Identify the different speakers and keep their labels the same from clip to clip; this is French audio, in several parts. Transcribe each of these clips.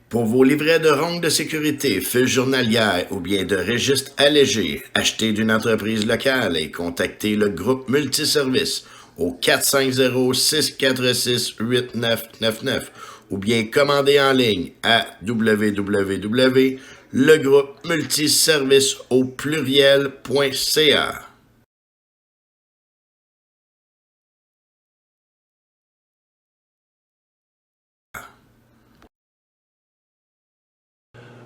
Speaker 1: Pour vos livrets de rondes de sécurité, feuilles journalières ou bien de registres allégés, achetez d'une entreprise locale et contactez le groupe Multiservice au 450-646-8999 ou bien commandez en ligne à www.legroupemultiservice au pluriel.ca.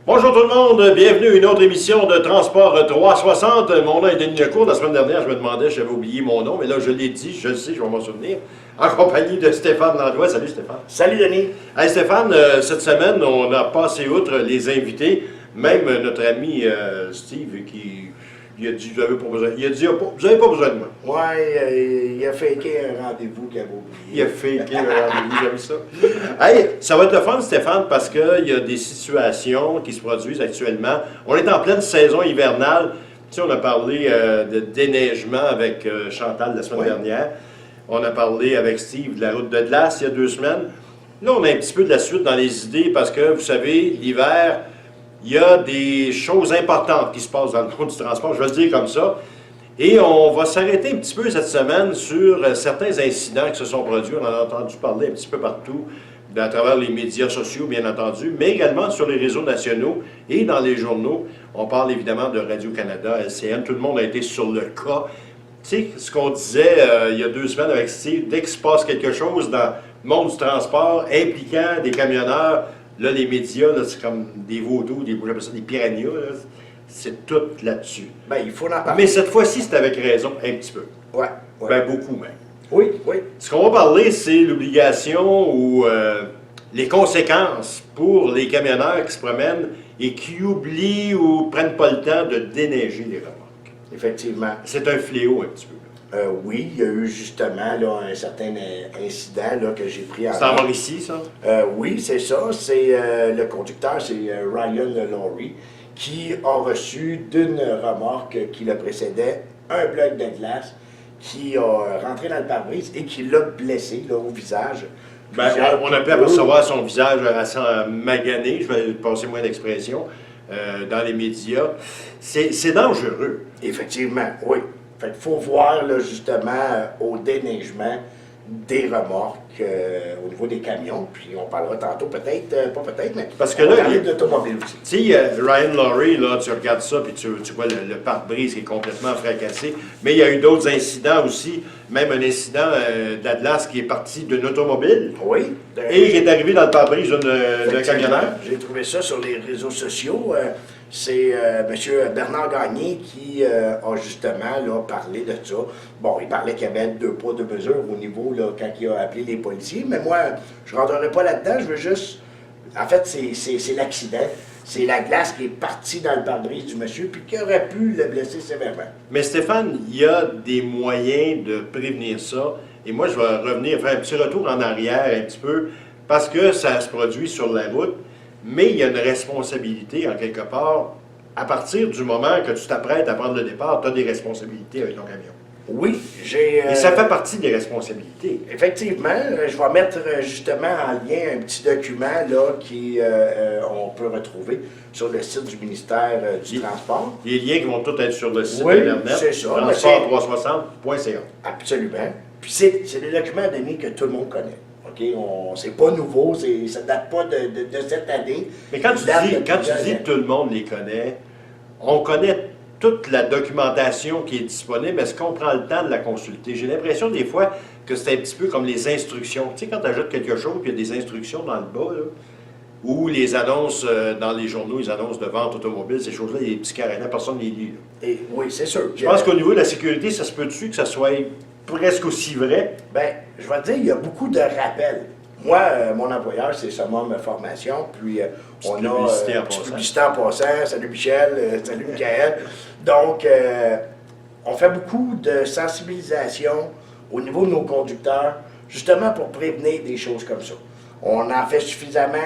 Speaker 2: Bonjour tout le monde, bienvenue à une autre émission de Transport 360. Mon nom est Denis Lecourt. La semaine dernière, je me demandais si j'avais oublié mon nom, mais là, je l'ai dit, je le sais, je vais m'en souvenir. En compagnie de Stéphane Landry. Salut Stéphane.
Speaker 3: Salut Denis.
Speaker 2: Hey Stéphane, cette semaine, on a passé outre les invités, même notre ami Steve qui il a dit, vous n'avez pas besoin. Il a dit, vous n'avez pas besoin de moi.
Speaker 3: Ouais, il a faké un rendez-vous qu'il avait oublié.
Speaker 2: Il a faké un rendez-vous, j'aime ça. Hey, ça va être le fun, Stéphane, parce qu'il y a des situations qui se produisent actuellement. On est en pleine saison hivernale. Tu sais, on a parlé de déneigement avec Chantal la semaine dernière. On a parlé avec Steve de la route de glace il y a 2 semaines. Là, on a un petit peu de la suite dans les idées parce que, vous savez, l'hiver, il y a des choses importantes qui se passent dans le monde du transport, je vais le dire comme ça. Et on va s'arrêter un petit peu cette semaine sur certains incidents qui se sont produits. On en a entendu parler un petit peu partout, à travers les médias sociaux, bien entendu, mais également sur les réseaux nationaux et dans les journaux. On parle évidemment de Radio-Canada, LCN. Tout le monde a été sur le cas. Tu sais, ce qu'on disait il y a 2 semaines avec Steve, dès qu'il se passe quelque chose dans le monde du transport impliquant des camionneurs, là, les médias, là, c'est comme des vaudous, j'appelle ça des piranhas, là. C'est tout là-dessus.
Speaker 3: Ben, il faut en parler.
Speaker 2: Mais cette fois-ci, c'est avec raison, un petit peu.
Speaker 3: Ouais.
Speaker 2: Ben, beaucoup même.
Speaker 3: Oui, oui.
Speaker 2: Ce qu'on va parler, c'est l'obligation ou les conséquences pour les camionneurs qui se promènent et qui oublient ou prennent pas le temps de déneiger les remorques.
Speaker 3: Effectivement.
Speaker 2: C'est un fléau un petit peu.
Speaker 3: Oui, il y a eu justement là, un certain incident là, que j'ai pris en
Speaker 2: C'est en Mauricie, ça?
Speaker 3: Oui, c'est ça. C'est le conducteur, c'est Ryan Laurie, qui a reçu d'une remorque qui le précédait un bloc de glace qui a rentré dans le pare-brise et qui l'a blessé là, au visage.
Speaker 2: Ben, on a pu apercevoir son visage assez magané, je vais passer moins d'expression, dans les médias. C'est dangereux.
Speaker 3: Effectivement, oui. Fait qu'il faut voir là, justement au déneigement des remorques au niveau des camions, puis on parlera tantôt peut-être, pas peut-être, mais
Speaker 2: parce que
Speaker 3: on
Speaker 2: là,
Speaker 3: va parler d'automobile aussi.
Speaker 2: Tu sais, Ryan Laurie, là, tu regardes ça, puis tu vois le pare-brise qui est complètement fracassé, mais il y a eu d'autres incidents aussi, même un incident d'Atlas qui est parti d'une automobile,
Speaker 3: Oui.
Speaker 2: et qui est arrivé dans le pare-brise d'un camionneur.
Speaker 3: J'ai trouvé ça sur les réseaux sociaux. C'est M. Bernard Gagné qui a justement là, parlé de ça. Bon, il parlait qu'il y avait 2 poids, 2 mesures au niveau là, quand il a appelé les policiers, mais moi, je ne rentrerai pas là-dedans, je veux juste... En fait, c'est l'accident. C'est la glace qui est partie dans le pare-brise du monsieur, puis qui aurait pu le blesser sévèrement.
Speaker 2: Mais Stéphane, il y a des moyens de prévenir ça, et moi, je vais revenir, faire un petit retour en arrière un petit peu, parce que ça se produit sur la route, mais il y a une responsabilité, en quelque part. À partir du moment que tu t'apprêtes à prendre le départ, tu as des responsabilités avec ton camion.
Speaker 3: Oui, j'ai...
Speaker 2: Et ça fait partie des responsabilités.
Speaker 3: Effectivement, je vais mettre justement en lien un petit document là, qui on peut retrouver sur le site du ministère du Transport.
Speaker 2: Les liens qui vont tous être sur le site
Speaker 3: Oui,
Speaker 2: Internet,
Speaker 3: c'est ça,
Speaker 2: transport360.ca.
Speaker 3: Absolument. Puis c'est des documents, Denis, que tout le monde connaît. OK? C'est pas nouveau, ça ne date pas de cette année.
Speaker 2: Mais quand tu dis que tout le monde les connaît, on connaît toute la documentation qui est disponible. Est-ce qu'on prend le temps de la consulter? J'ai l'impression des fois que c'est un petit peu comme les instructions. Tu sais, quand tu ajoutes quelque chose, puis il y a des instructions dans le bas, là, ou les annonces dans les journaux, les annonces de vente automobile, ces choses-là, il y a des petits carénats, personne ne les lit.
Speaker 3: Et, oui, c'est sûr.
Speaker 2: Je pense qu'au niveau de la sécurité, ça se peut-tu que ça soit presque aussi vrai?
Speaker 3: Bien, je vais te dire, il y a beaucoup de rappels. Moi, mon employeur, c'est Summum Formation, puis on a publicité en passant. Salut Michel, salut Michael. Donc, on fait beaucoup de sensibilisation au niveau de nos conducteurs, justement pour prévenir des choses comme ça. On en fait suffisamment,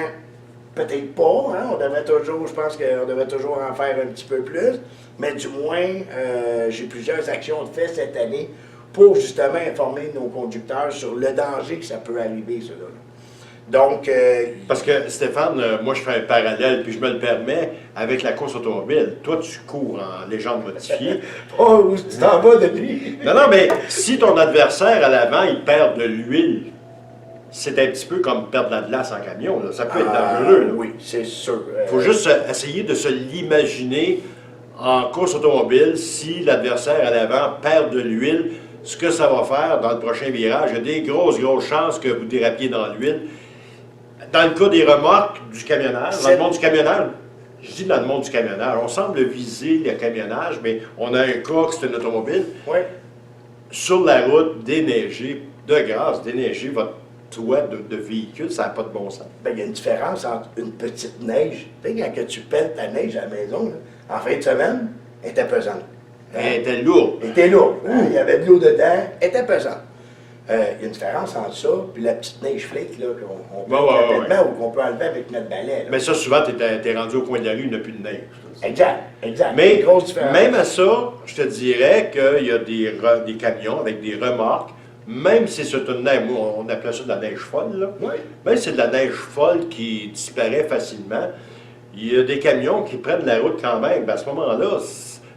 Speaker 3: peut-être pas, hein? On devrait toujours, je pense qu'on devrait toujours en faire un petit peu plus, mais du moins, j'ai plusieurs actions de fait cette année pour justement informer nos conducteurs sur le danger que ça peut arriver, cela. Donc...
Speaker 2: Parce que, Stéphane, moi, je fais un parallèle, puis je me le permets, avec la course automobile. Toi, tu cours en légende modifiée.
Speaker 3: Oh, tu t'en vas de lui.
Speaker 2: Non, non, mais si ton adversaire, à l'avant, il perd de l'huile, c'est un petit peu comme perdre de la glace en camion. Là. Ça peut être dangereux. Là.
Speaker 3: Oui, c'est sûr.
Speaker 2: Il faut juste essayer de se l'imaginer en course automobile. Si l'adversaire à l'avant perd de l'huile, ce que ça va faire dans le prochain virage, il y a des grosses chances que vous dérapiez dans l'huile. Dans le cas des remorques du camionnage, dans le monde du camionnage, je dis dans le monde du camionnage, on semble viser le camionnage, mais on a un cas que c'est une automobile.
Speaker 3: Oui.
Speaker 2: Sur la route, déneiger, de grâce, déneiger votre toit de véhicule, ça n'a pas de bon sens.
Speaker 3: Bien, il y a une différence entre une petite neige. Tu sais, quand que tu pèles ta neige à la maison, là, en fin de semaine, elle était pesante.
Speaker 2: Elle était lourde.
Speaker 3: Elle était lourde. Hein? Il y avait de l'eau dedans, elle était pesante. Il y a une différence entre ça puis la petite neige flake là, qu'on peut ou qu'on peut enlever avec notre balai. Là.
Speaker 2: Mais ça, souvent, t'es rendu au coin de la rue, il n'y a plus de neige.
Speaker 3: Exact.
Speaker 2: Mais
Speaker 3: grosse différence.
Speaker 2: même à ça, je te dirais qu'il y a des camions avec des remorques, même si c'est une neige, on appelait ça de la neige folle, là.
Speaker 3: Oui.
Speaker 2: Même si c'est de la neige folle qui disparaît facilement, il y a des camions qui prennent la route quand même. Ben, à ce moment-là,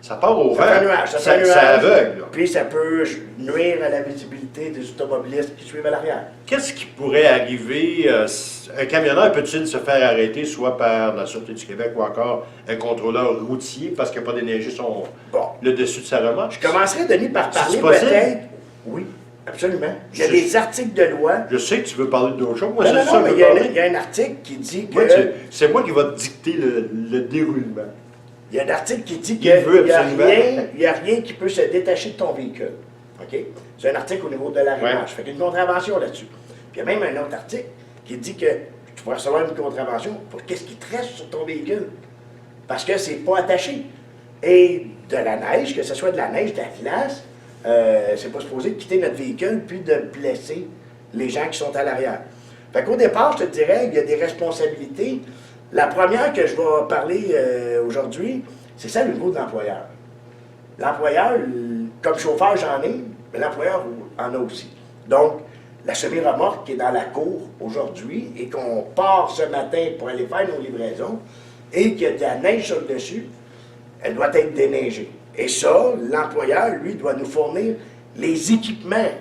Speaker 2: ça part au vent.
Speaker 3: Ça
Speaker 2: aveugle. Là.
Speaker 3: Puis ça peut nuire à la visibilité des automobilistes qui suivent à l'arrière.
Speaker 2: Qu'est-ce qui pourrait arriver? Un camionneur peut-il se faire arrêter soit par la Sûreté du Québec ou encore un contrôleur routier parce qu'il n'a pas déneigé le dessus de sa remorque?
Speaker 3: Je commencerai, Denis, par parler peut-être. Oui, absolument. Il y a des articles de loi.
Speaker 2: Je sais que tu veux parler d'autre chose. Moi,
Speaker 3: non, mais il y a un article qui dit que...
Speaker 2: C'est moi qui va te dicter le déroulement.
Speaker 3: Il y a un article qui dit qu'il n'y a rien qui peut se détacher de ton véhicule. OK? C'est un article au niveau de l'arrimage. Ouais. Fait qu'il y a une contravention là-dessus. Puis il y a même un autre article qui dit que tu pourrais recevoir une contravention pour qu'est-ce qui te reste sur ton véhicule. Parce que c'est pas attaché. Et de la neige, que ce soit de la neige, de la glace, c'est pas supposé de quitter notre véhicule puis de blesser les gens qui sont à l'arrière. Fait qu'au départ, je te dirais, il y a des responsabilités. La première que je vais parler aujourd'hui, c'est celle au niveau de l'employeur. L'employeur, comme chauffeur, j'en ai, mais l'employeur en a aussi. Donc, la semi-remorque qui est dans la cour aujourd'hui et qu'on part ce matin pour aller faire nos livraisons et qu'il y a de la neige sur le dessus, elle doit être déneigée. Et ça, l'employeur, lui, doit nous fournir les équipements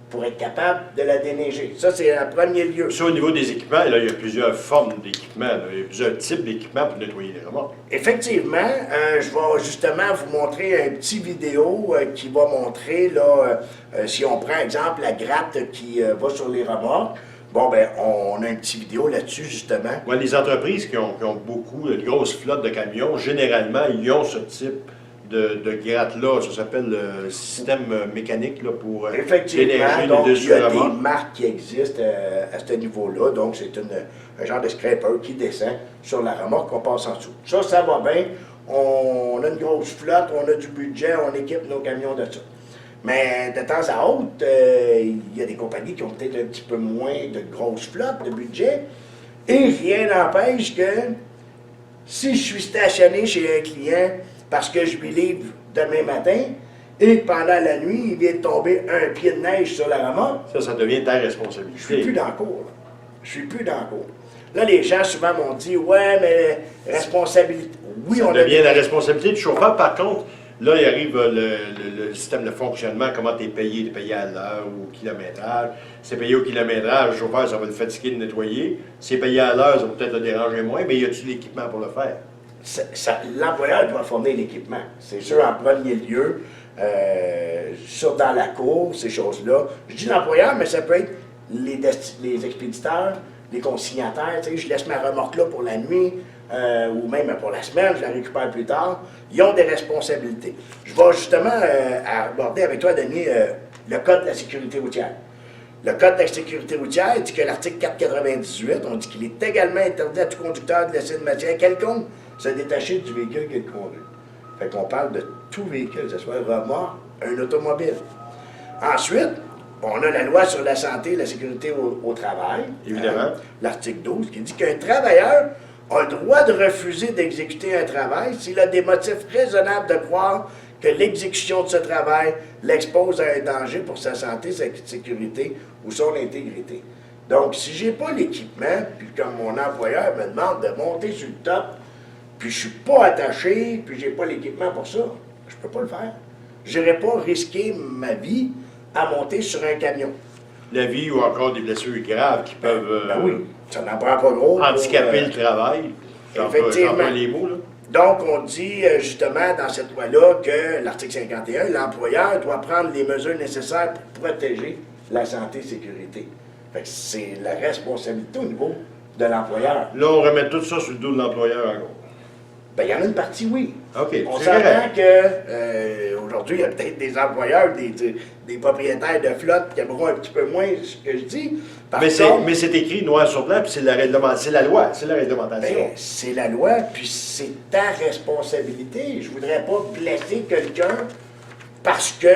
Speaker 3: pour être capable de la déneiger. Ça, c'est en premier lieu.
Speaker 2: Ça, au niveau des équipements, là, il y a plusieurs formes d'équipements. Il y a plusieurs types d'équipements pour nettoyer les remorques.
Speaker 3: Effectivement, je vais justement vous montrer un petit vidéo qui va montrer, là, si on prend, exemple, la gratte qui va sur les remorques. Bon, ben, on a une petite vidéo là-dessus, justement.
Speaker 2: Ouais, les entreprises qui ont beaucoup de grosses flottes de camions, généralement, ils ont ce type de gratte-là. Ça s'appelle le système mécanique là, pour déneiger les dessus
Speaker 3: de la remorque. Il y a des marques qui existent à ce niveau-là. Donc, c'est un genre de scraper qui descend sur la remorque qu'on passe en dessous. Ça va bien. On a une grosse flotte, on a du budget, on équipe nos camions de ça. Mais de temps à autre, il y a des compagnies qui ont peut-être un petit peu moins de grosses flottes, de budget. Et rien n'empêche que si je suis stationné chez un client parce que je lui livre demain matin, et pendant la nuit, il vient de tomber un pied de neige sur la remorque.
Speaker 2: Ça devient ta responsabilité.
Speaker 3: Je ne suis plus dans le cours. Là. Je suis plus dans le cours. Là, les gens souvent m'ont dit, ouais, mais responsabilité. Oui,
Speaker 2: ça devient la responsabilité du chauffeur. Par contre, là, il arrive le système de fonctionnement, comment tu es payé. Tu es payé à l'heure ou au kilométrage. Si c'est payé au kilométrage, le chauffeur, ça va le fatiguer de nettoyer. Si c'est payé à l'heure, ça va peut-être le déranger moins, mais y a-tu l'équipement pour le faire?
Speaker 3: L'employeur doit fournir l'équipement. C'est sûr, en premier lieu, dans la cour, ces choses-là. Je dis l'employeur, mais ça peut être les expéditeurs, les consignataires. Tu sais, je laisse ma remorque là pour la nuit, ou même pour la semaine, je la récupère plus tard. Ils ont des responsabilités. Je vais justement aborder avec toi, Denis, le Code de la sécurité routière. Le Code de la sécurité routière dit que l'article 498, on dit qu'il est également interdit à tout conducteur de laisser une matière quelconque se détacher du véhicule qu'il conduit. Fait qu'on parle de tout véhicule, que ce soit un remorque, un automobile. Ensuite, on a la loi sur la santé et la sécurité au travail.
Speaker 2: Évidemment.
Speaker 3: L'article 12, qui dit qu'un travailleur a le droit de refuser d'exécuter un travail s'il a des motifs raisonnables de croire que l'exécution de ce travail l'expose à un danger pour sa santé, sa sécurité ou son intégrité. Donc, si j'ai pas l'équipement, puis comme mon employeur me demande de monter sur le top, puis je suis pas attaché, puis j'ai pas l'équipement pour ça, je peux pas le faire. Je n'irai pas risquer ma vie à monter sur un camion.
Speaker 2: La vie ou encore des blessures graves qui peuvent
Speaker 3: Ben oui, ça n'en prend pas gros.
Speaker 2: handicaper le travail.
Speaker 3: Effectivement.
Speaker 2: Les mots, là.
Speaker 3: Donc, on dit justement dans cette loi-là que l'article 51, l'employeur doit prendre les mesures nécessaires pour protéger la santé et la sécurité. Fait que c'est la responsabilité au niveau de l'employeur.
Speaker 2: Là, on remet tout ça sur le dos de l'employeur encore.
Speaker 3: Bien, il y en a une partie, oui.
Speaker 2: OK,
Speaker 3: On
Speaker 2: c'est
Speaker 3: s'entend
Speaker 2: correct.
Speaker 3: que aujourd'hui, il y a peut-être des employeurs, des propriétaires de flotte qui aimeront un petit peu moins ce que je dis.
Speaker 2: Mais c'est écrit noir sur blanc, puis c'est la loi, c'est la réglementation.
Speaker 3: Ben, c'est la loi, puis c'est ta responsabilité. Je voudrais pas blesser quelqu'un parce que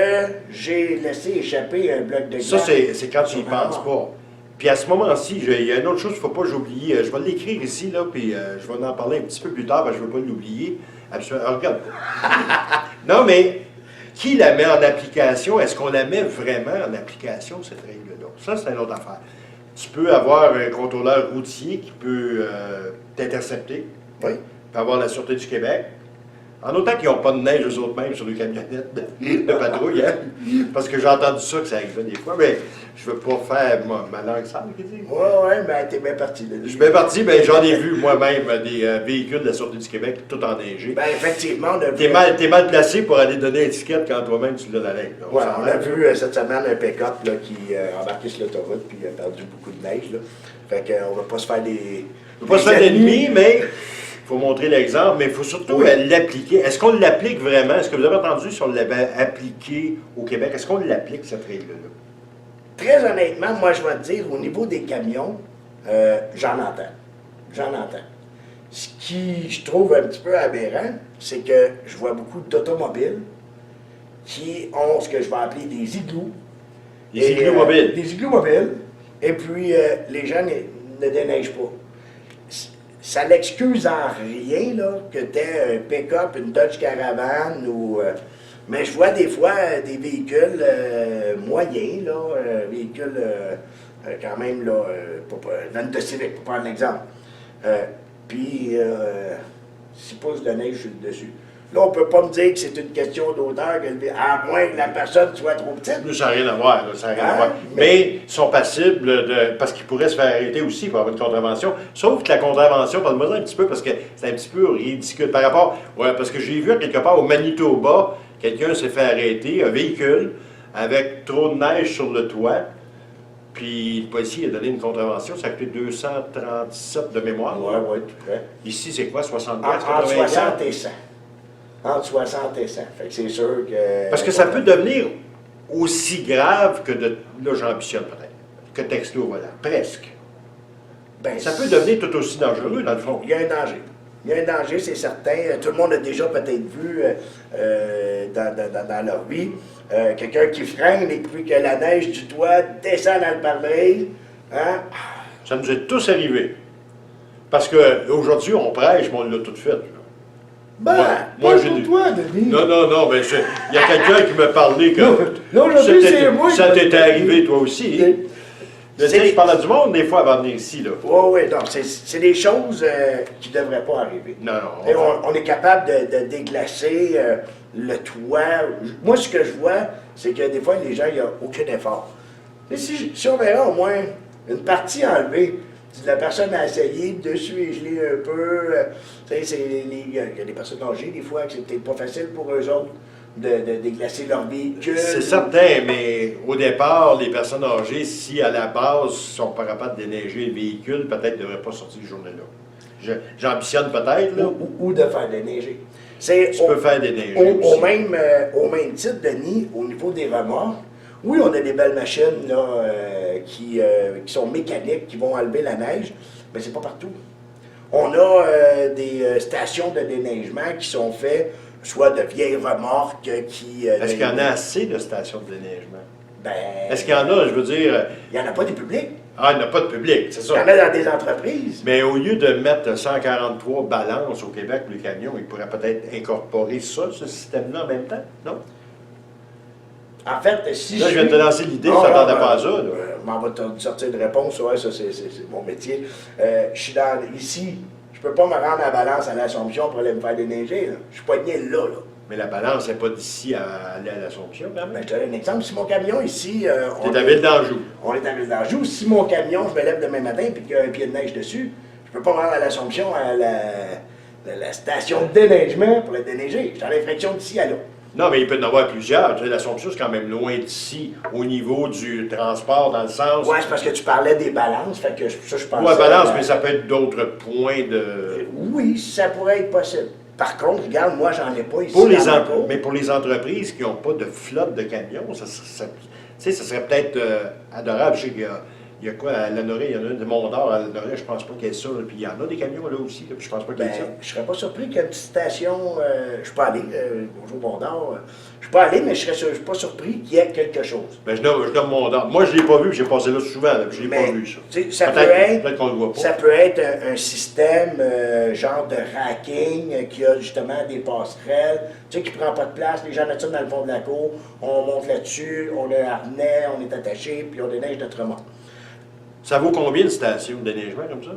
Speaker 3: j'ai laissé échapper un bloc de glace.
Speaker 2: Ça, c'est quand tu y penses pas. Puis à ce moment-ci, il y a une autre chose qu'il ne faut pas que j'oublie. Je vais l'écrire ici, là, puis je vais en parler un petit peu plus tard, parce que je ne veux pas l'oublier. Absolument. Alors, regarde. Non, mais qui la met en application? Est-ce qu'on la met vraiment en application, cette règle-là? Ça, c'est une autre affaire. Tu peux avoir un contrôleur routier qui peut t'intercepter.
Speaker 3: Oui.
Speaker 2: Tu peux avoir la Sûreté du Québec. En autant qu'ils n'ont pas de neige, eux autres mêmes, sur les camionnettes de patrouille, hein? Parce que j'ai entendu ça, que ça arrivait des fois, mais je veux pas faire ma langue sale, qu'est-ce que tu dis?
Speaker 3: Oui, mais t'es bien parti. Là.
Speaker 2: Je suis bien parti, mais j'en ai vu moi-même des véhicules de la Sûreté du Québec tout enneigés.
Speaker 3: Ben, effectivement, on a vu...
Speaker 2: T'es mal placé pour aller donner l'étiquette quand toi-même tu l'as la règle.
Speaker 3: Ouais, on a vu cette semaine un pick-up là, qui embarqué sur l'autoroute puis il a perdu beaucoup de neige. Là. Fait qu'on va pas se faire des...
Speaker 2: On va pas se faire d'ennemis, mais... Il faut montrer l'exemple, mais il faut surtout l'appliquer. Est-ce qu'on l'applique vraiment? Est-ce que vous avez entendu si on l'avait appliqué au Québec? Est-ce qu'on l'applique, cette règle-là?
Speaker 3: Très honnêtement, moi, je vais te dire, au niveau des camions, j'en entends. J'en entends. Ce qui, je trouve un petit peu aberrant, c'est que je vois beaucoup d'automobiles qui ont ce que je vais appeler des igloos.
Speaker 2: Des igloos mobiles.
Speaker 3: Des igloos mobiles. Et puis, les gens ne déneigent pas. Ça l'excuse en rien, là, que tu aies un pick-up, une Dodge Caravan ou... mais je vois des fois des véhicules moyens, là, véhicules quand même, là, une Honda Civic, pour prendre l'exemple. Puis, 6 pouces de neige sur le dessus. Là, on ne peut pas me dire que c'est une question d'odeur, à moins que la personne soit trop petite.
Speaker 2: Ça n'a rien à voir, là, ça n'a rien à voir. Mais ils sont passibles parce qu'ils pourraient se faire arrêter aussi pour avoir une contravention. Sauf que la contravention, parle-moi un petit peu, parce que c'est un petit peu ridicule par rapport... Ouais, parce que j'ai vu quelque part au Manitoba, quelqu'un s'est fait arrêter, un véhicule, avec trop de neige sur le toit. Puis le policier a donné une contravention, ça a coûté 237 de mémoire.
Speaker 3: Oui, tout à fait.
Speaker 2: Ici, c'est quoi, 70?
Speaker 3: Entre 60 et 100. Entre 60 et 100. Fait que c'est sûr que...
Speaker 2: Parce que ça peut devenir aussi grave que de... Là, j'ambitionne peut-être. Que texto, voilà. Presque.
Speaker 3: Ben,
Speaker 2: ça peut devenir tout aussi dangereux, dans le fond.
Speaker 3: Il y a un danger. Il y a un danger, c'est certain. Tout le monde a déjà peut-être vu dans leur vie quelqu'un qui freine et puis que la neige du toit descend dans le pare-brise. Hein?
Speaker 2: Ça nous est tous arrivé. Parce qu'aujourd'hui, on prêche, mais on l'a tout fait. Là.
Speaker 3: Ben,
Speaker 2: moi
Speaker 3: pas pour toi, Denis.
Speaker 2: Non, mais il y a quelqu'un qui m'a parlé que
Speaker 3: non, aujourd'hui, c'est moi.
Speaker 2: Ça t'était arrivé, toi aussi. Je parle du monde, des fois, avant de venir ici.
Speaker 3: Oui, donc c'est des choses qui ne devraient pas arriver.
Speaker 2: Non.
Speaker 3: On est capable de déglacer le toit. Moi, ce que je vois, c'est que des fois, les gens, il n'y a aucun effort. Mais si on verrait au moins une partie enlevée, si la personne a essayé de geler un peu, il y a des personnes âgées, des fois, que c'est peut-être pas facile pour eux autres de déglacer leur véhicule.
Speaker 2: C'est certain, mais au départ, les personnes âgées, si à la base sont pas capables de déneiger le véhicule, peut-être ne devraient pas sortir cette journée-là. J'ambitionne peut-être, là.
Speaker 3: Ou de faire déneiger.
Speaker 2: Tu peux faire déneiger
Speaker 3: au même titre, Denis, au niveau des remorques, oui, on a des belles machines là, qui sont mécaniques, qui vont enlever la neige, mais c'est pas partout. On a des stations de déneigement qui sont faites, soit de vieilles remorques qui...
Speaker 2: Est-ce qu'il y en a assez de stations de déneigement?
Speaker 3: Ben...
Speaker 2: Est-ce qu'il y en a, je veux dire...
Speaker 3: Il n'y en a pas des publics.
Speaker 2: Ah, il n'y en a pas de public, c'est ça.
Speaker 3: Il y en a dans des entreprises.
Speaker 2: Mais au lieu de mettre 143 balances au Québec pour les camions, ils pourraient peut-être incorporer ça, ce système-là en même temps, non?
Speaker 3: En fait, si
Speaker 2: là, je viens de te lancer l'idée, je ne t'attendais pas à ça. Là.
Speaker 3: m'en vais te sortir de réponse, ouais, ça c'est mon métier. Je suis ici, je peux pas me rendre à Valence à l'Assomption pour aller me faire déneiger, là. Je suis poigné là.
Speaker 2: Mais la balance n'est pas d'ici à aller à l'Assomption, quand même.
Speaker 3: Ben, je te donne un exemple. Si mon camion ici...
Speaker 2: T'es à Ville d'Anjou.
Speaker 3: On est à Ville d'Anjou. Si mon camion, je me lève demain matin et qu'il y a un pied de neige dessus, je peux pas me rendre à l'Assomption à la station de déneigement pour le déneiger. Je suis en infraction d'ici à là.
Speaker 2: Non, mais il peut y en avoir plusieurs. L'Assomption, c'est quand même loin d'ici, au niveau du transport, dans le sens...
Speaker 3: Oui, c'est parce que tu parlais des balances, fait que ça, je pensais...
Speaker 2: Oui, balance, mais ça peut être d'autres points de...
Speaker 3: Oui, ça pourrait être possible. Par contre, regarde, moi, j'en ai pas ici.
Speaker 2: Mais pour les entreprises qui n'ont pas de flotte de camions, ça serait peut-être adorable. Je sais qu'il y a quoi à Lanoret, il y en a de Mont-d'Or à Lanoret, je pense pas qu'il y ait ça. Puis il y en a des camions là aussi, puis je pense pas qu'il y ait ça.
Speaker 3: Je serais pas surpris qu'une petite station, je suis pas allé, bonjour Mont-d'Or, je suis pas allé, mais je suis pas surpris qu'il y ait quelque chose.
Speaker 2: Ben, je nomme Mont-d'Or. Moi, je l'ai pas vu, j'ai passé là souvent, là, puis je l'ai pas vu, ça.
Speaker 3: Peut-être
Speaker 2: qu'on le voit pas.
Speaker 3: Ça peut être un système genre de racking qui a justement des passerelles, tu sais, qui prend pas de place, les gens mettent ça dans le fond de la cour, on monte là-dessus, on a un harnais, on est attaché, puis on déneige notre remorque.
Speaker 2: Ça vaut combien une station de déneigement comme ça?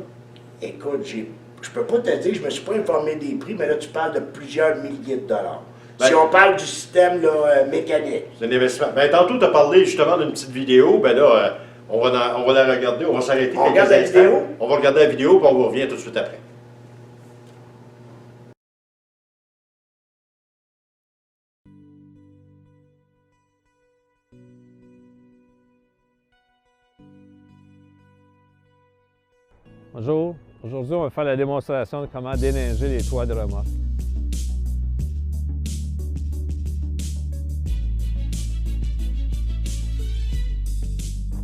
Speaker 3: Écoute, je peux pas te dire, je me suis pas informé des prix, mais là, tu parles de plusieurs milliers de dollars.
Speaker 2: Ben,
Speaker 3: si on parle du système là, mécanique.
Speaker 2: C'est un investissement. Ben, tantôt, tu as parlé justement d'une petite vidéo. Ben là, on va la regarder, on va s'arrêter.
Speaker 3: On regarde la vidéo?
Speaker 2: On va regarder la vidéo, puis on vous revient tout de suite après.
Speaker 4: Bonjour, aujourd'hui on va faire la démonstration de comment déneiger les toits de remorque.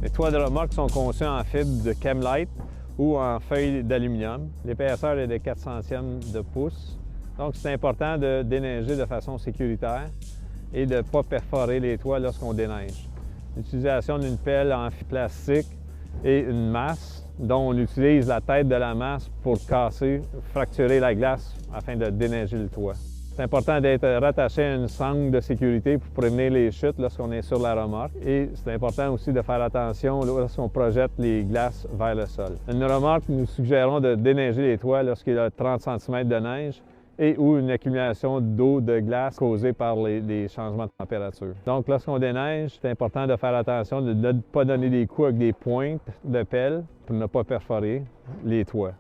Speaker 4: Les toits de remorque sont conçus en fibre de Chemlite ou en feuilles d'aluminium. L'épaisseur est de 4/100 de pouce. Donc c'est important de déneiger de façon sécuritaire et de ne pas perforer les toits lorsqu'on déneige. L'utilisation d'une pelle en plastique et une masse dont on utilise la tête de la masse pour casser, fracturer la glace afin de déneiger le toit. C'est important d'être rattaché à une sangle de sécurité pour prévenir les chutes lorsqu'on est sur la remorque. Et c'est important aussi de faire attention lorsqu'on projette les glaces vers le sol. Une remorque, nous suggérons de déneiger les toits lorsqu'il y a 30 cm de neige et ou une accumulation d'eau de glace causée par les changements de température. Donc, lorsqu'on déneige, c'est important de faire attention de ne pas donner des coups avec des pointes de pelle pour ne pas perforer les toits.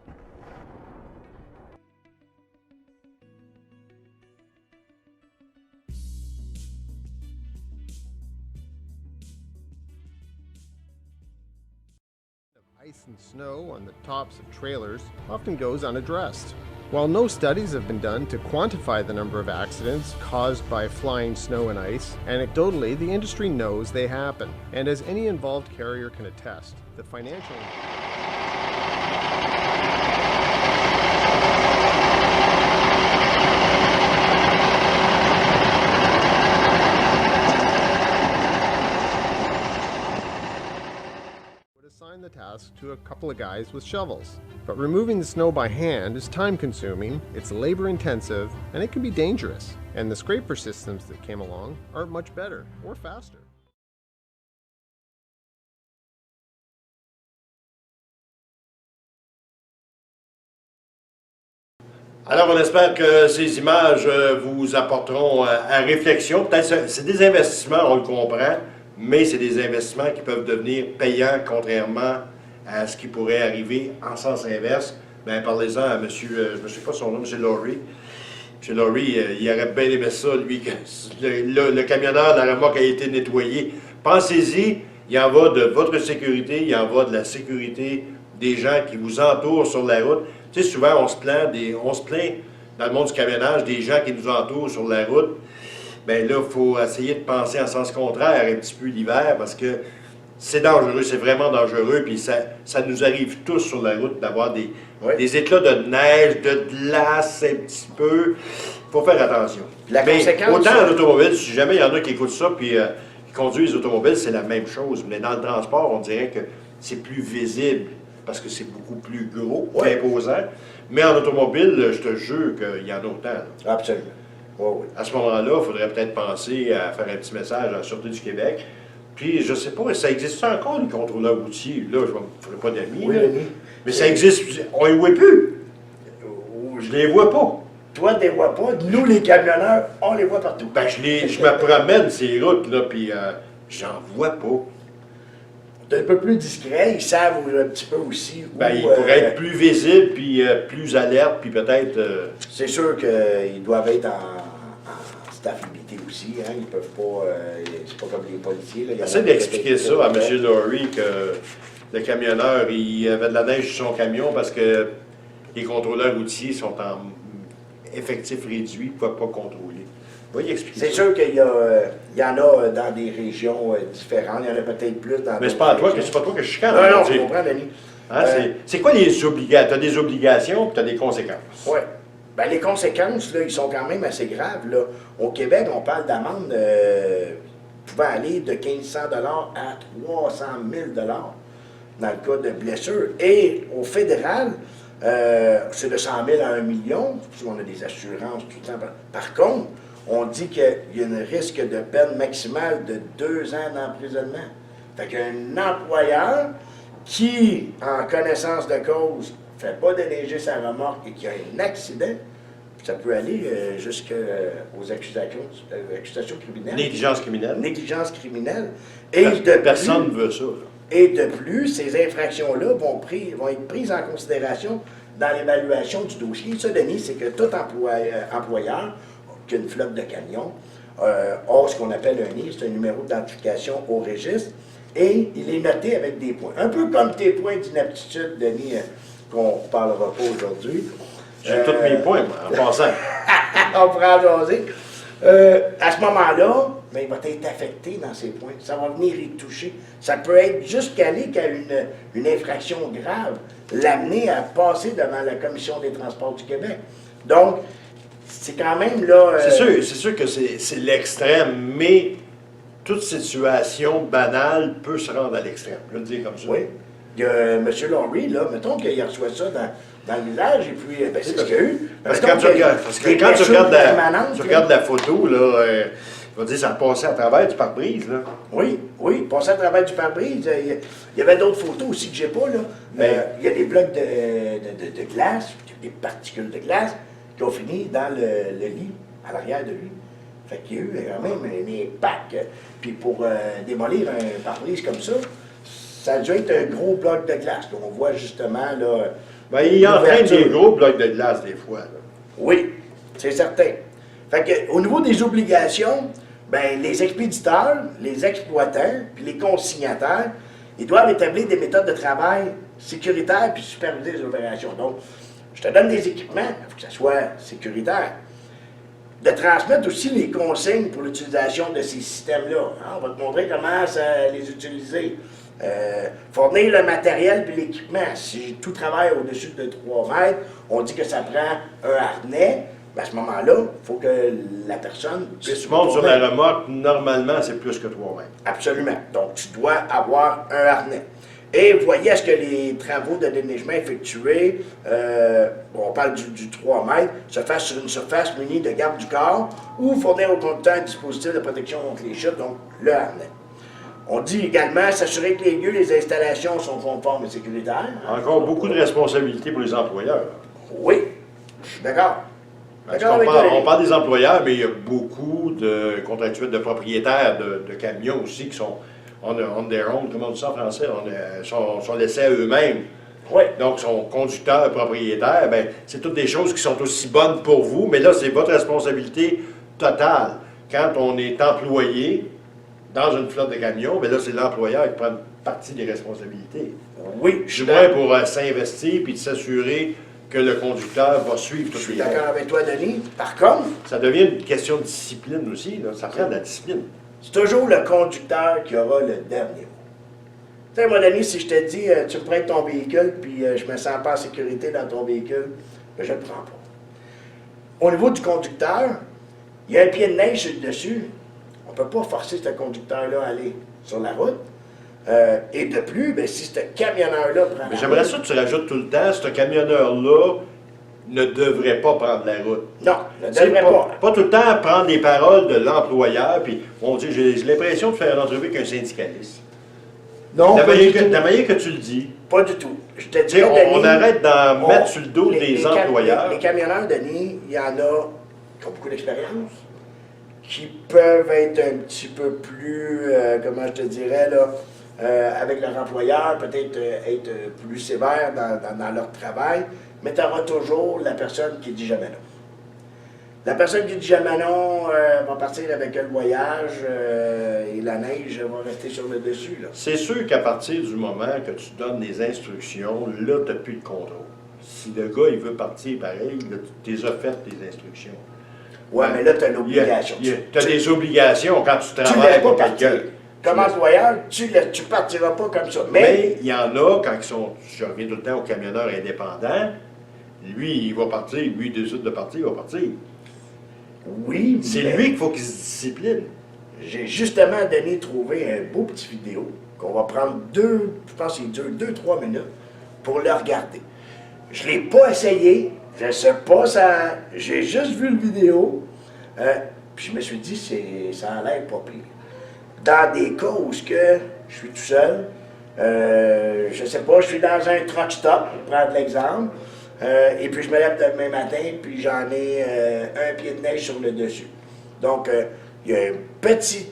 Speaker 5: Ice and snow on the tops of trailers often goes unaddressed. While no studies have been done to quantify the number of accidents caused by flying snow and ice, anecdotally the industry knows they happen. And as any involved carrier can attest, the financial... assign the task to a couple of guys with shovels. But removing the snow by hand is time-consuming, it's labor-intensive, and it can be dangerous. And the scraper systems that came along aren't much better or faster.
Speaker 2: Alors, on espère que ces images vous apporteront à réflexion. Peut-être c'est des investissements, on le comprend, mais c'est des investissements qui peuvent devenir payants, contrairement à ce qui pourrait arriver en sens inverse. Bien, parlez-en à monsieur, je ne sais pas son nom, M. Laurie. M. Laurie, il aurait bien aimé ça, lui, que le camionneur de la remorque a été nettoyé. Pensez-y, il en va de votre sécurité, il en va de la sécurité des gens qui vous entourent sur la route. Tu sais, souvent, on se plaint dans le monde du camionnage des gens qui nous entourent sur la route. Bien là, il faut essayer de penser en sens contraire un petit peu l'hiver parce que c'est dangereux, c'est vraiment dangereux. Puis ça nous arrive tous sur la route d'avoir des éclats de neige, de glace un petit peu. Il faut faire attention. Autant en automobile, si jamais il y en a qui écoutent ça puis qui conduisent les automobiles, c'est la même chose. Mais dans le transport, on dirait que c'est plus visible parce que c'est beaucoup plus gros, imposant. Mais en automobile, je te jure qu'il y en a autant. Là.
Speaker 3: Absolument. Oui.
Speaker 2: À ce moment-là, il faudrait peut-être penser à faire un petit message à la Sûreté du Québec. Puis, je sais pas, ça existe encore, les contrôleurs routiers? Là, je ne ferai pas d'amis.
Speaker 3: Oui,
Speaker 2: là.
Speaker 3: Denis.
Speaker 2: Mais ça existe, on ne les voit plus. Je les vois pas.
Speaker 3: Toi, tu ne les vois pas. Nous, les camionneurs, on les voit partout.
Speaker 2: Ben, je me promène ces routes-là, puis j'en vois pas.
Speaker 3: C'est un peu plus discret, ils savent un petit peu aussi où,
Speaker 2: Ben, ils pourraient être plus visibles, puis plus alertes, puis peut-être...
Speaker 3: C'est sûr qu'ils doivent être en staffabilité aussi, hein. Ils peuvent pas... c'est pas comme les policiers. Là.
Speaker 2: Essaie d'expliquer ça à M. Laurie, que le camionneur, il avait de la neige sur son camion parce que les contrôleurs routiers sont en effectif réduit, ne peuvent pas contrôler. Va y expliquer.
Speaker 3: C'est sûr qu'il y en a dans des régions différentes, il y en a peut-être plus dans
Speaker 2: mais c'est pas toi que je chicane.
Speaker 3: Non, je comprends, Denis.
Speaker 2: Hein, c'est quoi les obligations? Tu as des obligations puis tu as des conséquences.
Speaker 3: Oui. Ben, les conséquences, là, ils sont quand même assez graves. Là. Au Québec, on parle d'amende pouvant aller de 1500 $ à 300 000 $ dans le cas de blessure. Et au fédéral, c'est de 100 000 à 1 million, parce qu'on a des assurances tout le temps. Par contre, on dit qu'il y a un risque de peine maximale de 2 ans d'emprisonnement. Fait qu'un employeur qui, en connaissance de cause, ne fait pas déneiger sa remorque et qui a un accident, ça peut aller jusqu'aux accusations criminelles.
Speaker 2: Négligence criminelle.
Speaker 3: Négligence criminelle.
Speaker 2: Personne ne veut ça. Là.
Speaker 3: Et de plus, ces infractions-là vont être prises en considération dans l'évaluation du dossier. Ça, Denis, c'est que tout employeur qui a une flotte de camions a ce qu'on appelle un NIR, c'est un numéro d'identification au registre, et il est noté avec des points. Un peu comme tes points d'inaptitude, Denis, qu'on ne parlera pas aujourd'hui.
Speaker 2: J'ai tous mes points, moi, en passant.
Speaker 3: On pourra en jaser. À ce moment-là, ben, il va être affecté dans ses points. Ça va venir y toucher. Ça peut être jusqu'aller qu'à une infraction grave, l'amener à passer devant la Commission des transports du Québec. Donc, c'est quand même là...
Speaker 2: C'est sûr que c'est l'extrême, mais toute situation banale peut se rendre à l'extrême. Je vais le dire comme ça.
Speaker 3: Oui. Il y a M. Laurie, là, mettons qu'il reçoit ça dans le village, et puis ben, c'est ce qu'il y a eu.
Speaker 2: Parce que quand tu regardes la photo, là, je vais dire, ça passait à travers du pare-brise, là.
Speaker 3: Oui, passait à travers du pare-brise. Il y avait d'autres photos aussi que j'ai pas, là. Il y a des blocs de glace, des particules de glace qui ont fini dans le lit, à l'arrière de lui. Fait qu'il y a eu quand même un impact. Puis pour démolir un pare-brise comme ça, ça a dû être un gros bloc de glace. Donc on voit justement, là...
Speaker 2: Ben, il entraîne des gros blocs de glace, des fois, là.
Speaker 3: Oui, c'est certain. Fait que, au niveau des obligations, ben, les expéditeurs, les exploitants, puis les consignataires, ils doivent établir des méthodes de travail sécuritaires puis superviser les opérations. Donc, je te donne des équipements, il faut que ça soit sécuritaire. De transmettre aussi les consignes pour l'utilisation de ces systèmes-là. Hein, on va te montrer comment les utiliser. Fournir le matériel et l'équipement. Si tout travaille au-dessus de 3 mètres, on dit que ça prend un harnais. Ben à ce moment-là, il faut que la personne puisse...
Speaker 2: Si tu montes sur la remorque, normalement, c'est plus que 3 mètres.
Speaker 3: Absolument. Donc, tu dois avoir un harnais. Et vous voyez, est-ce que les travaux de déneigement effectués, on parle du 3 mètres, se fassent sur une surface munie de garde du corps ou fournir au conducteur un dispositif de protection contre les chutes, donc le harnais. On dit également s'assurer que les lieux, les installations sont conformes et sécuritaires.
Speaker 2: Encore beaucoup de responsabilités pour les employeurs.
Speaker 3: Oui, je suis d'accord.
Speaker 2: On parle des employeurs, mais il y a beaucoup de contractuels, de propriétaires de camions aussi qui sont on their own, comment on dit ça en français, sont laissés à eux-mêmes.
Speaker 3: Oui.
Speaker 2: Donc, sont conducteurs, propriétaires, ben, c'est toutes des choses qui sont aussi bonnes pour vous, mais là, c'est votre responsabilité totale. Quand on est employé dans une flotte de camions, ben là, c'est l'employeur qui prend partie des responsabilités.
Speaker 3: Oui,
Speaker 2: du moins pour s'investir puis de s'assurer que le conducteur va suivre toutes les règles.
Speaker 3: Je suis d'accord avec toi, Denis. Par contre...
Speaker 2: Ça devient une question de discipline aussi, là. Ça prend de la discipline.
Speaker 3: C'est toujours le conducteur qui aura le dernier mot. Tu sais, moi, Denis, si je te dis, tu me prêtes ton véhicule, puis je me sens pas en sécurité dans ton véhicule, ben, je ne le prends pas. Au niveau du conducteur, il y a un pied de neige sur le dessus. On ne peut pas forcer ce conducteur-là à aller sur la route. Et de plus, ben, si ce camionneur-là prend...
Speaker 2: J'aimerais ça que tu rajoutes tout le temps, ce camionneur-là ne devrait pas prendre la route.
Speaker 3: Non, ne devrait pas.
Speaker 2: Pas tout le temps prendre les paroles de l'employeur, puis on dit, j'ai l'impression de faire une entrevue avec un syndicaliste.
Speaker 3: Non,
Speaker 2: de la manière que tu le dis.
Speaker 3: Pas du tout. Je te dis,
Speaker 2: on arrête d'en mettre sur le dos des employeurs.
Speaker 3: Les camionneurs, Denis, il y en a qui ont beaucoup d'expérience, qui peuvent être un petit peu plus, comment je te dirais, là, avec leur employeur, peut-être être plus sévères dans leur travail, mais tu auras toujours la personne qui dit jamais non. La personne qui dit jamais non va partir avec le voyage et la neige va rester sur le dessus.
Speaker 2: C'est sûr qu'à partir du moment que tu donnes des instructions, là, tu n'as plus de contrôle. Si le gars, il veut partir pareil, là, tu t'es offert tes instructions.
Speaker 3: Oui, mais là, tu as une obligation.
Speaker 2: Tu as des obligations quand tu travailles pour quelqu'un.
Speaker 3: Comme employeur, tu ne partiras pas comme ça.
Speaker 2: Mais il y en a, quand ils sont, je reviens tout le temps aux camionneurs indépendants, lui, il va partir, lui, il décide de partir, il va partir.
Speaker 3: Oui,
Speaker 2: c'est lui qu'il faut qu'il se discipline.
Speaker 3: J'ai justement trouvé un beau petit vidéo qu'on va prendre je pense qu'il dure 2-3 minutes pour le regarder. Je ne l'ai pas essayé, je ne sais pas, j'ai juste vu le vidéo, puis je me suis dit, ça a l'air pas pire. Dans des cas où je suis tout seul, je ne sais pas, je suis dans un truck stop, pour prendre l'exemple, et puis je me lève demain matin, puis j'en ai un pied de neige sur le dessus. Donc, il y a un petit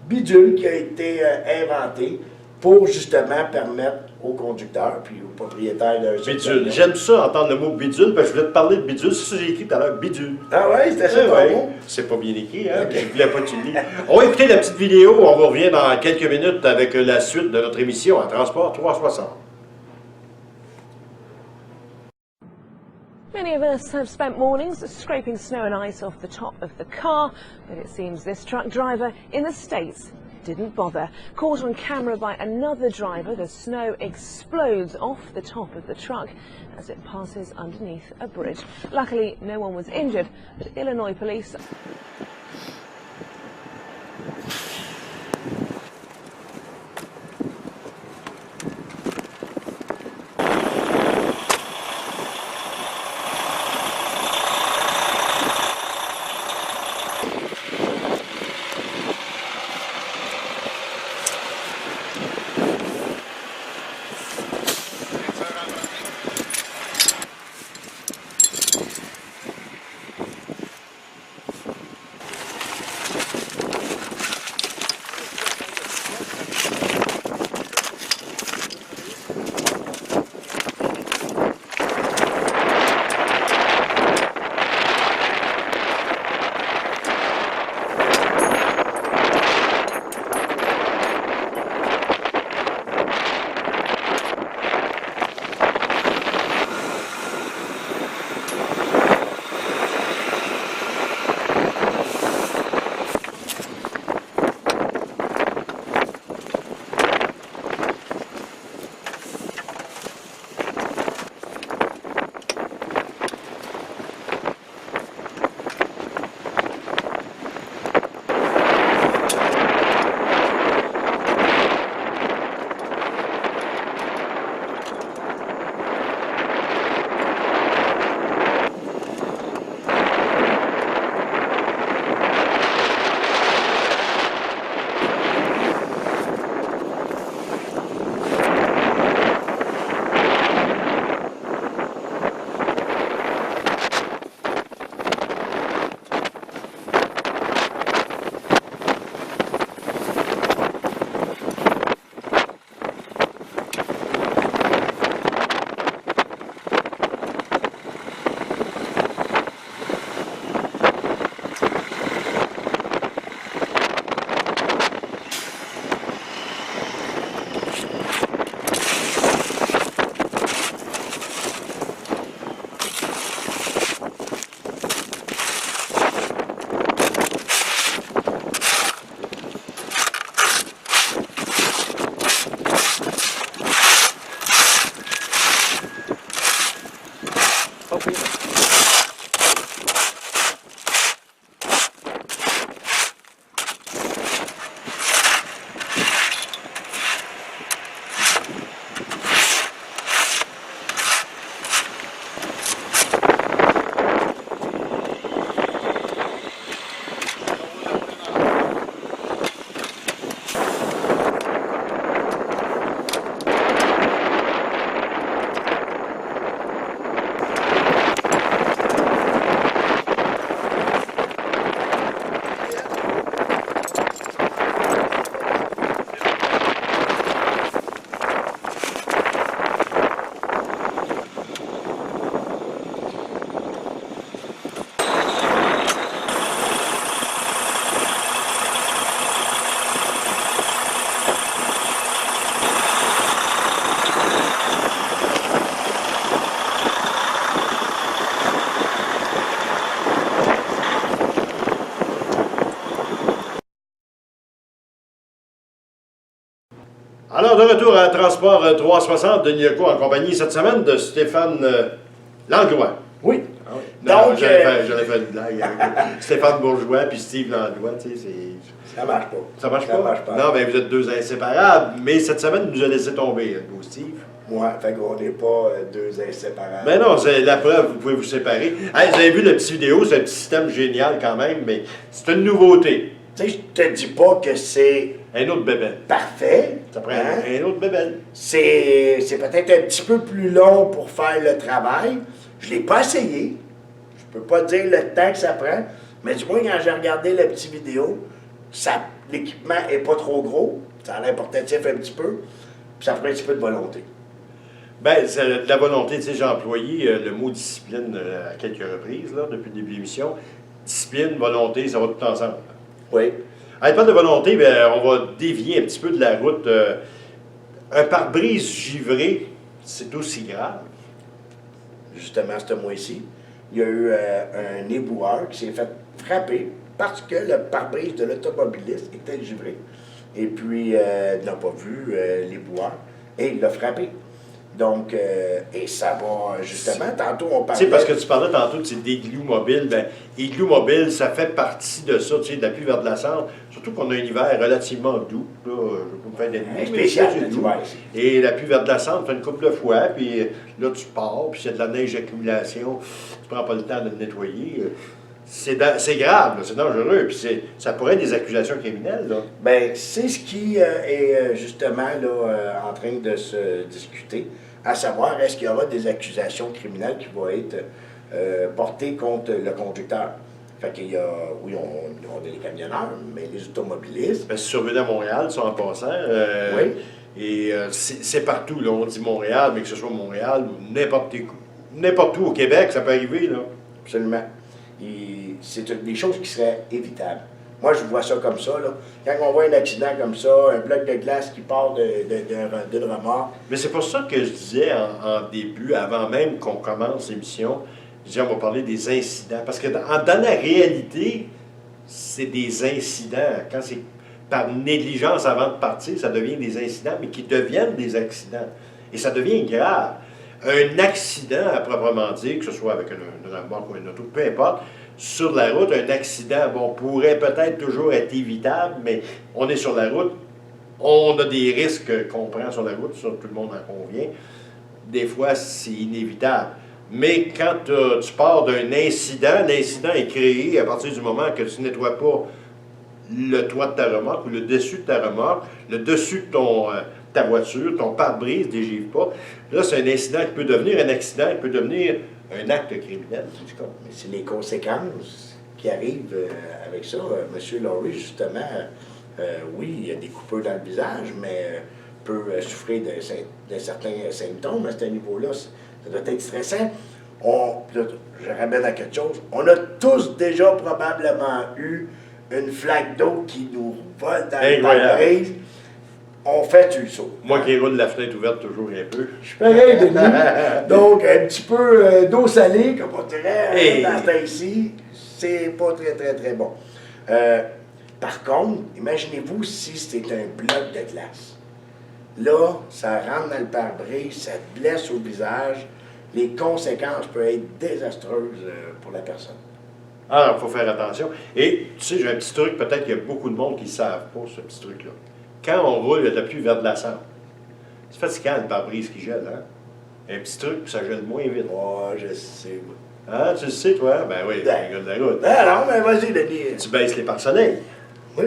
Speaker 3: bidule qui a été inventé pour justement permettre aux conducteurs puis aux propriétaires de...
Speaker 2: Bidule. J'aime ça, entendre le mot bidule, parce que je voulais te parler de bidule. C'est ça que j'ai écrit tout à l'heure, bidule.
Speaker 3: Ah ouais, c'était ça ton mot?
Speaker 2: C'est pas bien écrit, hein? Okay. Je voulais pas que tu le dises. On va écouter la petite vidéo, on va revenir dans quelques minutes avec la suite de notre émission à Transport 360.
Speaker 6: Many of us have spent mornings scraping snow and ice off the top of the car, but it seems this truck driver in the States didn't bother. Caught on camera by another driver, the snow explodes off the top of the truck as it passes underneath a bridge. Luckily, no one was injured, but Illinois police...
Speaker 2: Alors, de retour à Transport 360 de Niaco en compagnie cette semaine de Stéphane Langlois.
Speaker 3: Oui.
Speaker 2: Ah oui. Donc, j'allais faire une blague avec Stéphane Bourgeois puis Steve Langlois, tu sais, c'est...
Speaker 3: Ça marche pas.
Speaker 2: Ça marche pas? Non, ben vous êtes deux inséparables, mais cette semaine, il nous a laissé tomber, nous, Steve.
Speaker 3: Ouais, fait qu'on n'est pas deux inséparables.
Speaker 2: Ben non, c'est la preuve, vous pouvez vous séparer. Hey, vous avez vu la petite vidéo, c'est un petit système génial quand même, mais c'est une nouveauté.
Speaker 3: Tu sais, je te dis pas que c'est
Speaker 2: Un autre bébé.
Speaker 3: parfait.
Speaker 2: Ça prend
Speaker 3: hein?
Speaker 2: un autre bébé.
Speaker 3: C'est peut-être un petit peu plus long pour faire le travail. Je ne l'ai pas essayé. Je peux pas dire le temps que ça prend. Mais du moins, quand j'ai regardé la petite vidéo, l'équipement n'est pas trop gros. Ça a l'air portatif un petit peu. Puis ça prend un petit peu de volonté.
Speaker 2: Ben, c'est de la volonté, tu sais, j'ai employé le mot discipline à quelques reprises, là, depuis le début de l'émission. Discipline, volonté, ça va tout ensemble.
Speaker 3: Oui.
Speaker 2: À part de volonté, ben, on va dévier un petit peu de la route. Un pare-brise givré, c'est aussi grave.
Speaker 3: Justement, ce mois-ci, il y a eu un éboueur qui s'est fait frapper parce que le pare-brise de l'automobiliste était givré. Et puis, il n'a pas vu l'éboueur et il l'a frappé. Donc, et ça va, justement, tantôt on parlait...
Speaker 2: Tu sais, parce que tu parlais tantôt d'igloos mobiles, ben, igloos mobiles, ça fait partie de ça, tu sais, de la pluie vers de la cendre, surtout qu'on a un hiver relativement doux, là, je ne vais pas me faire d'ennemis,
Speaker 3: spécial,
Speaker 2: c'est doux. Et la pluie vers de la cendre, tu fais une couple de fois, puis là, tu pars, puis c'est de la neige d'accumulation, tu prends pas le temps de le nettoyer. C'est grave, c'est dangereux, puis ça pourrait être des accusations criminelles, là.
Speaker 3: Bien, c'est ce qui est justement là, en train de se discuter, à savoir, est-ce qu'il y aura des accusations criminelles qui vont être portées contre le conducteur? Fait qu'il y a, oui, on a les camionneurs, mais les automobilistes...
Speaker 2: Ben, c'est survenu à Montréal, ça, en passant.
Speaker 3: Oui.
Speaker 2: Et c'est partout, là, on dit Montréal, mais que ce soit Montréal ou n'importe où au Québec, ça peut arriver, là.
Speaker 3: Absolument. C'est des choses qui seraient évitables. Moi, je vois ça comme ça, là. Quand on voit un accident comme ça, un bloc de glace qui part d'une remorque...
Speaker 2: Mais c'est pour ça que je disais en début, avant même qu'on commence l'émission, je disais on va parler des incidents. Parce que dans la réalité, c'est des incidents. Quand c'est par négligence avant de partir, ça devient des incidents, mais qui deviennent des accidents. Et ça devient grave. Un accident, à proprement dire, que ce soit avec une remorque ou une auto, peu importe, sur la route, un accident, bon, pourrait peut-être toujours être évitable, mais on est sur la route, on a des risques qu'on prend sur la route, ça, tout le monde en convient. Des fois, c'est inévitable. Mais quand tu pars d'un incident, l'incident est créé à partir du moment que tu ne nettoies pas le toit de ta remorque ou le dessus de ta remorque, le dessus de ta voiture, ton pare-brise ne dégivre pas. Là, c'est un incident qui peut devenir un accident, qui peut devenir un acte criminel.
Speaker 3: Mais c'est les conséquences qui arrivent avec ça. Monsieur Laurie, justement, oui, il y a des coupures dans le visage, mais peut souffrir de certains symptômes à ce niveau-là. Ça doit être stressant. Je ramène à quelque chose. On a tous déjà probablement eu une flaque d'eau qui nous vole dans le pare-brise. On fait du saut.
Speaker 2: Moi qui roule la fenêtre ouverte toujours un peu.
Speaker 3: Je suis pareil, Denis. Donc, un petit peu d'eau salée, comme on dirait, dans ce temps-ci, c'est pas très, très, très bon. Par contre, imaginez-vous si c'était un bloc de glace. Là, ça rentre dans le pare-brise, ça te blesse au visage. Les conséquences peuvent être désastreuses pour la personne.
Speaker 2: Alors, il faut faire attention. Et, tu sais, j'ai un petit truc, peut-être qu'il y a beaucoup de monde qui ne savent pas ce petit truc-là. Quand on roule, il y a de la pluie vers de la cendre. C'est fatigant, le pare-brise qui gèle, hein? Un petit truc, puis ça gèle moins vite.
Speaker 3: Oh, je sais, oui.
Speaker 2: Ah, tu le sais, toi? Ben oui, t'es un gars de la route.
Speaker 3: Non, mais vas-y, Denis.
Speaker 2: Tu baisses les pare-soleils.
Speaker 3: Oui.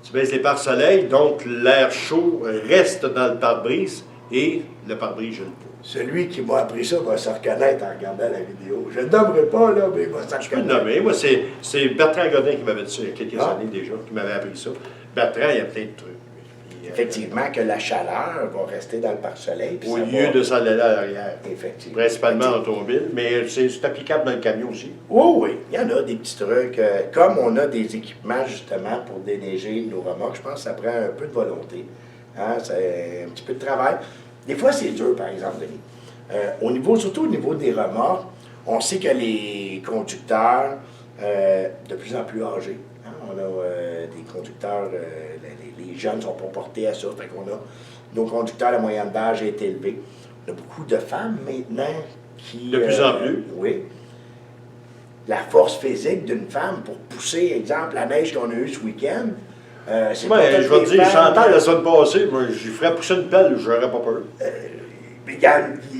Speaker 2: Tu baisses les pare-soleils, donc l'air chaud reste dans le pare-brise et le pare-brise gèle pas.
Speaker 3: Celui qui m'a appris ça va se reconnaître en regardant la vidéo. Je ne le nommerai pas, là, mais il va se reconnaître.
Speaker 2: Je peux le nommer. Moi, c'est Bertrand Godin qui m'avait dit ça il y a quelques années déjà, qui m'avait appris ça. Bertrand, il y a plein de trucs.
Speaker 3: Effectivement, que la chaleur va rester dans le pare-soleil.
Speaker 2: Au lieu de s'en aller à l'arrière.
Speaker 3: Effectivement.
Speaker 2: Principalement en automobile, mais c'est applicable dans le camion aussi.
Speaker 3: Oui, oui. Il y en a des petits trucs. Comme on a des équipements, justement, pour déneiger nos remorques, je pense que ça prend un peu de volonté. Hein? C'est un petit peu de travail. Des fois, c'est dur, par exemple, Denis. Surtout au niveau des remorques, on sait que les conducteurs, de plus en plus âgés, hein? On a des conducteurs, les les jeunes ne sont pas portés à ça. Fait qu'on a, nos conducteurs, la moyenne d'âge est élevée. On a beaucoup de femmes maintenant qui...
Speaker 2: De plus en plus.
Speaker 3: Oui. La force physique d'une femme pour pousser, exemple, la neige qu'on a eue ce week-end, c'est pas
Speaker 2: je vais te dire, Chantal, la semaine passée, moi, je ferais pousser une pelle, je n'aurais pas peur.
Speaker 3: Mais il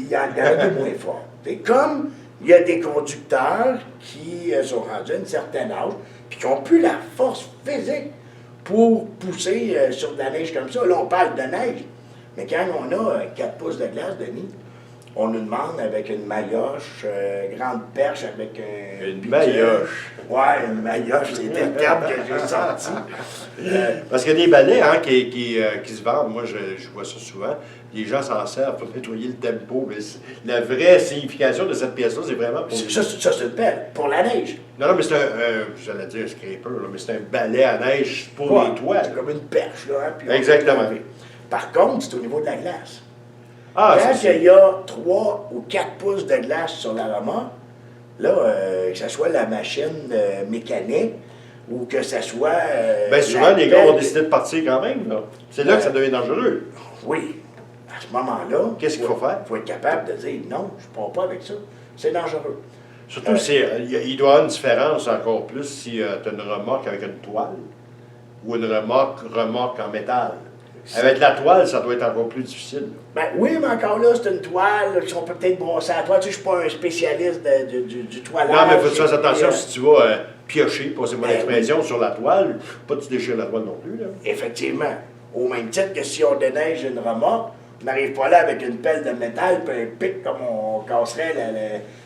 Speaker 3: y en a de moins fort. Et comme il y a des conducteurs qui sont rendus à un certain âge, puis qui n'ont plus la force physique pour pousser sur de la neige comme ça. Là, on parle de neige. Mais quand on a 4 pouces de glace, Denis, on nous demande avec une maillotche, grande perche avec un...
Speaker 2: Une maillotche.
Speaker 3: Ouais, une maillotche, c'était le terme que j'ai sorti.
Speaker 2: Parce qu'il y a des balais qui se vendent, moi je vois ça souvent, les gens s'en servent pour nettoyer le tempo, mais la vraie signification de cette pièce-là, c'est vraiment pour...
Speaker 3: Ça, c'est une pelle, pour la neige.
Speaker 2: Non, mais c'est j'allais dire un scraper, là, mais c'est un balai à neige pour les toits.
Speaker 3: C'est comme une perche, là. Hein, puis
Speaker 2: exactement.
Speaker 3: Par contre, c'est au niveau de la glace.
Speaker 2: Ah,
Speaker 3: quand il y a 3 ou 4 pouces de glace sur la remorque, là, que ce soit la machine mécanique ou que ce soit...
Speaker 2: bien souvent, les gars vont décider de partir quand même. C'est là que ça devient dangereux.
Speaker 3: Oui. À ce moment-là...
Speaker 2: Qu'est-ce qu'il faut faire?
Speaker 3: Il faut être capable de dire non, je ne pars pas avec ça. C'est dangereux.
Speaker 2: Surtout, il doit y avoir une différence encore plus si tu as une remorque avec une toile ou une remorque en métal. Avec la toile, ça doit être encore plus difficile.
Speaker 3: Ben oui, mais encore là, c'est une toile. On peut peut-être brosser la toile. Tu sais, je ne suis pas un spécialiste du toilage.
Speaker 2: Non, mais il faut que tu fasses attention si tu vas piocher, passez-moi l'expression, sur la toile. Pas que tu déchires la toile non plus. Là.
Speaker 3: Effectivement. Au même titre que si on déneige une remorque, on n'arrive pas là avec une pelle de métal et un pic comme on casserait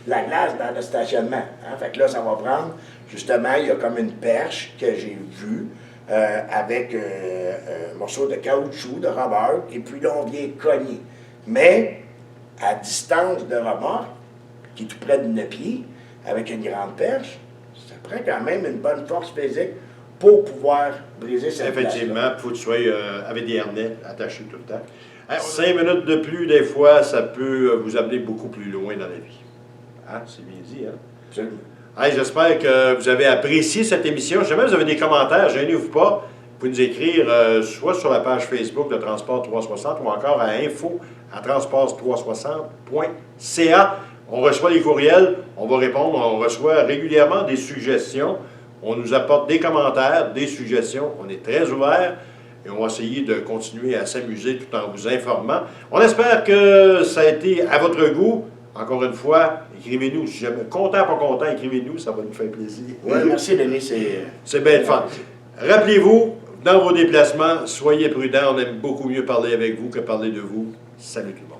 Speaker 3: la glace dans le stationnement. Hein? Fait que là, ça va prendre, justement, il y a comme une perche que j'ai vue. Avec un morceau de caoutchouc, de rubber, et puis là, on vient cogner. Mais, à distance de remorque, qui est tout près de nos pieds, avec une grande perche, ça prend quand même une bonne force physique pour pouvoir briser cette
Speaker 2: effectivement, il faut que tu sois avec des harnais attachés tout le temps. 5 minutes de plus, des fois, ça peut vous amener beaucoup plus loin dans la vie. Hein? C'est bien dit, hein?
Speaker 3: Absolument.
Speaker 2: Hey, j'espère que vous avez apprécié cette émission. Si jamais vous avez des commentaires, gênez-vous pas. Vous pouvez nous écrire soit sur la page Facebook de Transport 360 ou encore à info@transport360.ca. On reçoit les courriels, on va répondre, on reçoit régulièrement des suggestions. On nous apporte des commentaires, des suggestions. On est très ouverts et on va essayer de continuer à s'amuser tout en vous informant. On espère que ça a été à votre goût. Encore une fois, écrivez-nous. Si jamais content, pas content, écrivez-nous, ça va nous faire plaisir.
Speaker 3: Oui, merci Denis,
Speaker 2: c'est bien le fun. Rappelez-vous, dans vos déplacements, soyez prudents. On aime beaucoup mieux parler avec vous que parler de vous. Salut tout le monde.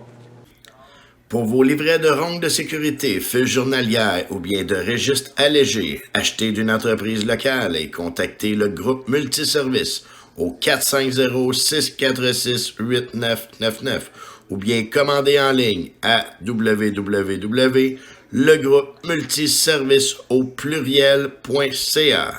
Speaker 1: Pour vos livrets de rondes de sécurité, fiches journalières ou bien de registres allégés, achetez d'une entreprise locale et contactez le groupe Multiservice au 450-646-8999 ou bien commandez en ligne à www.legroupe-multiservice au pluriel.ca.